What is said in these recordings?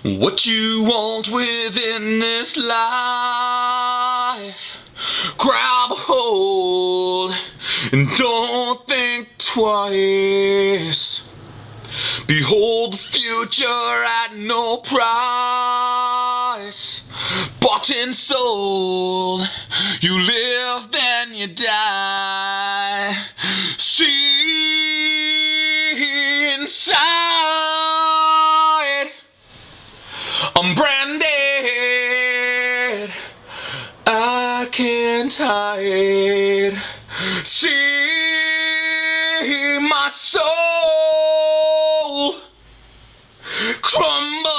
What you want within this life, grab a hold and don't think twice. Behold the future at no price. Bought and sold, you live then you die. See inside, I'm branded, I can't hide. See my soul crumble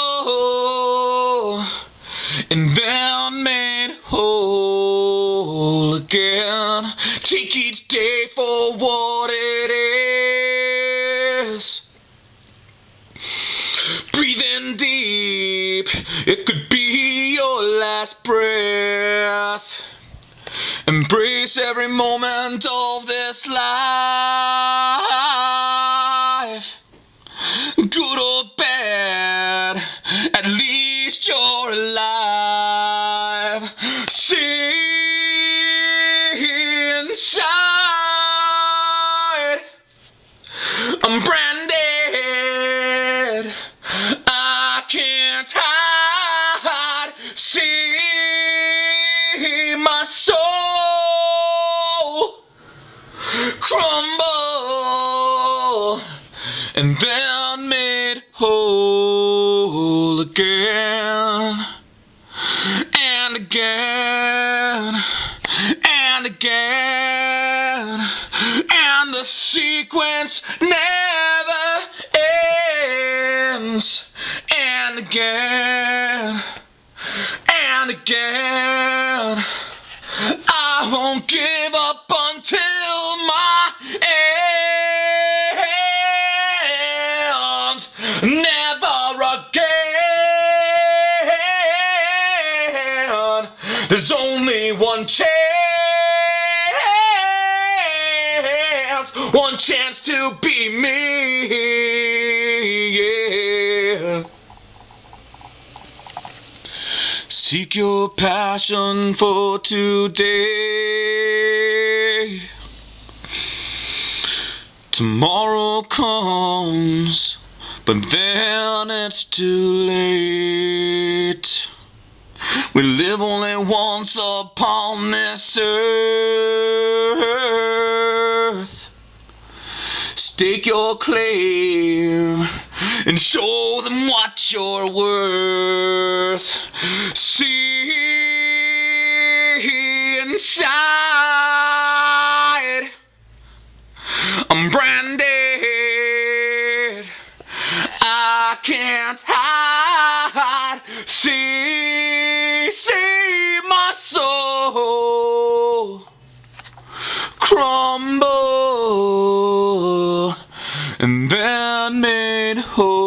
and then made whole again. Take each day for what it is. Breathe in deep, it could be your last breath. Embrace every moment of this life. Good or bad, at least you're alive. See inside, I'm branded, I can't hide. See my soul crumble and then made whole again and again and again, and the sequence never ends. And again and again, I won't give up until my end. Never again. There's only one chance to be me. Yeah. Seek your passion for today. Tomorrow comes, but then it's too late. We live only once upon this earth. Stake your claim and show them what you're worth. See inside, I'm branded, I can't hide. See my soul crumble and then made whole.